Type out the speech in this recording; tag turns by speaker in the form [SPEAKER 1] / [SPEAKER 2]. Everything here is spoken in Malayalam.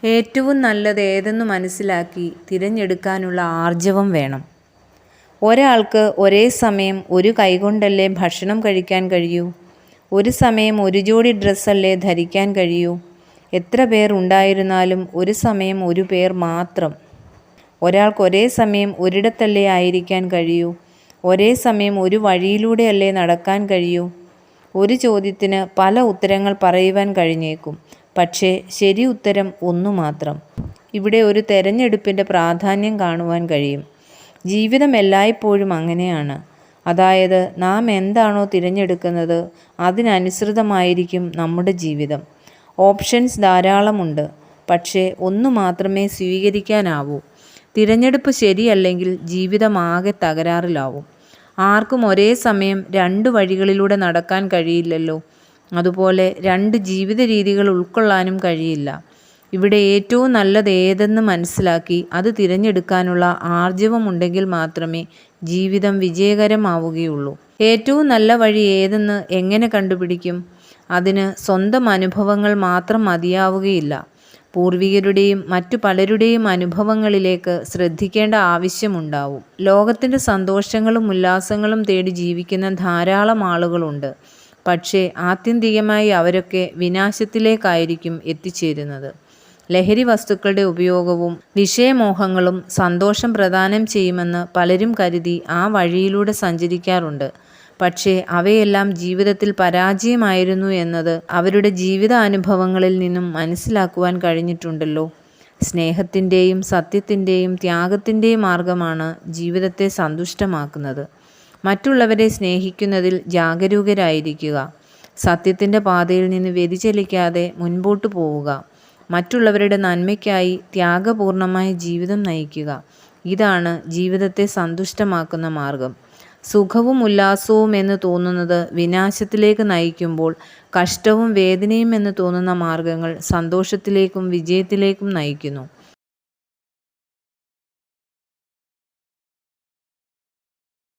[SPEAKER 1] ഏറ്റവും നല്ലത് ഏതെന്ന് മനസ്സിലാക്കി തിരഞ്ഞെടുക്കാനുള്ള ആർജവം വേണം. ഒരാൾക്ക് ഒരേ സമയം ഒരു കൈകൊണ്ടല്ലേ ഭക്ഷണം കഴിക്കാൻ കഴിയൂ? ഒരു സമയം ഒരു ജോഡി ഡ്രസ്സല്ലേ ധരിക്കാൻ കഴിയൂ? എത്ര പേർ ഉണ്ടായിരുന്നാലും ഒരു സമയം ഒരു പേർ മാത്രം. ഒരാൾക്ക് ഒരേ സമയം ഒരിടത്തല്ലേ ആയിരിക്കാൻ കഴിയൂ? ഒരേ സമയം ഒരു വഴിയിലൂടെയല്ലേ നടക്കാൻ കഴിയൂ? ഒരു ചോദ്യത്തിന് പല ഉത്തരങ്ങൾ പറയുവാൻ കഴിഞ്ഞേക്കും, പക്ഷേ ശരി ഉത്തരം ഒന്നു മാത്രം. ഇവിടെ ഒരു തെരഞ്ഞെടുപ്പിൻ്റെ പ്രാധാന്യം കാണുവാൻ കഴിയും. ജീവിതം എല്ലായ്പ്പോഴും അങ്ങനെയാണ്. അതായത് നാം എന്താണോ തിരഞ്ഞെടുക്കുന്നത് അതിനനുസൃതമായിരിക്കും നമ്മുടെ ജീവിതം. ഓപ്ഷൻസ് ധാരാളമുണ്ട്, പക്ഷേ ഒന്നു മാത്രമേ സ്വീകരിക്കാനാവൂ. തിരഞ്ഞെടുപ്പ് ശരിയല്ലെങ്കിൽ ജീവിതം ആകെ തകരാറിലാവും. ആർക്കും ഒരേ സമയം രണ്ട് വഴികളിലൂടെ നടക്കാൻ കഴിയില്ലല്ലോ. അതുപോലെ രണ്ട് ജീവിത രീതികൾ ഉൾക്കൊള്ളാനും കഴിയില്ല. ഇവിടെ ഏറ്റവും നല്ലത് ഏതെന്ന് മനസ്സിലാക്കി അത് തിരഞ്ഞെടുക്കാനുള്ള ആർജവമുണ്ടെങ്കിൽ മാത്രമേ ജീവിതം വിജയകരമാവുകയുള്ളൂ. ഏറ്റവും നല്ല വഴി ഏതെന്ന് എങ്ങനെ കണ്ടുപിടിക്കും? അതിന് സ്വന്തം അനുഭവങ്ങൾ മാത്രം മതിയാവുകയില്ല. പൂർവികരുടെയും മറ്റു പലരുടെയും അനുഭവങ്ങളിലേക്ക് ശ്രദ്ധിക്കേണ്ട ആവശ്യമുണ്ടാവും. ലോകത്തിൻ്റെ സന്തോഷങ്ങളും ഉല്ലാസങ്ങളും തേടി ജീവിക്കുന്ന ധാരാളം ആളുകളുണ്ട്. പക്ഷേ ആത്യന്തികമായി അവരൊക്കെ വിനാശത്തിലേക്കായിരിക്കും എത്തിച്ചേരുന്നത്. ലഹരി വസ്തുക്കളുടെ ഉപയോഗവും വിഷയമോഹങ്ങളും സന്തോഷം പ്രദാനം ചെയ്യുമെന്ന് പലരും കരുതി ആ വഴിയിലൂടെ സഞ്ചരിക്കാറുണ്ട്. പക്ഷേ അവയെല്ലാം ജീവിതത്തിൽ പരാജയമായിരുന്നു എന്നത് അവരുടെ ജീവിതാനുഭവങ്ങളിൽ നിന്നും മനസ്സിലാക്കുവാൻ കഴിഞ്ഞിട്ടുണ്ടല്ലോ. സ്നേഹത്തിൻ്റെയും സത്യത്തിൻ്റെയും ത്യാഗത്തിൻ്റെയും മാർഗമാണ് ജീവിതത്തെ സന്തുഷ്ടമാക്കുന്നത്. മറ്റുള്ളവരെ സ്നേഹിക്കുന്നതിൽ ജാഗരൂകരായിരിക്കുക. സത്യത്തിൻ്റെ പാതയിൽ നിന്ന് വ്യതിചലിക്കാതെ മുൻപോട്ട് പോവുക. മറ്റുള്ളവരുടെ നന്മയ്ക്കായി ത്യാഗപൂർണമായ ജീവിതം നയിക്കുക. ഇതാണ് ജീവിതത്തെ സന്തുഷ്ടമാക്കുന്ന മാർഗം. സുഖവും ഉല്ലാസവും എന്ന് തോന്നുന്നത് വിനാശത്തിലേക്ക് നയിക്കുമ്പോൾ കഷ്ടവും വേദനയും എന്ന് തോന്നുന്ന മാർഗങ്ങൾ സന്തോഷത്തിലേക്കും വിജയത്തിലേക്കും നയിക്കുന്നു.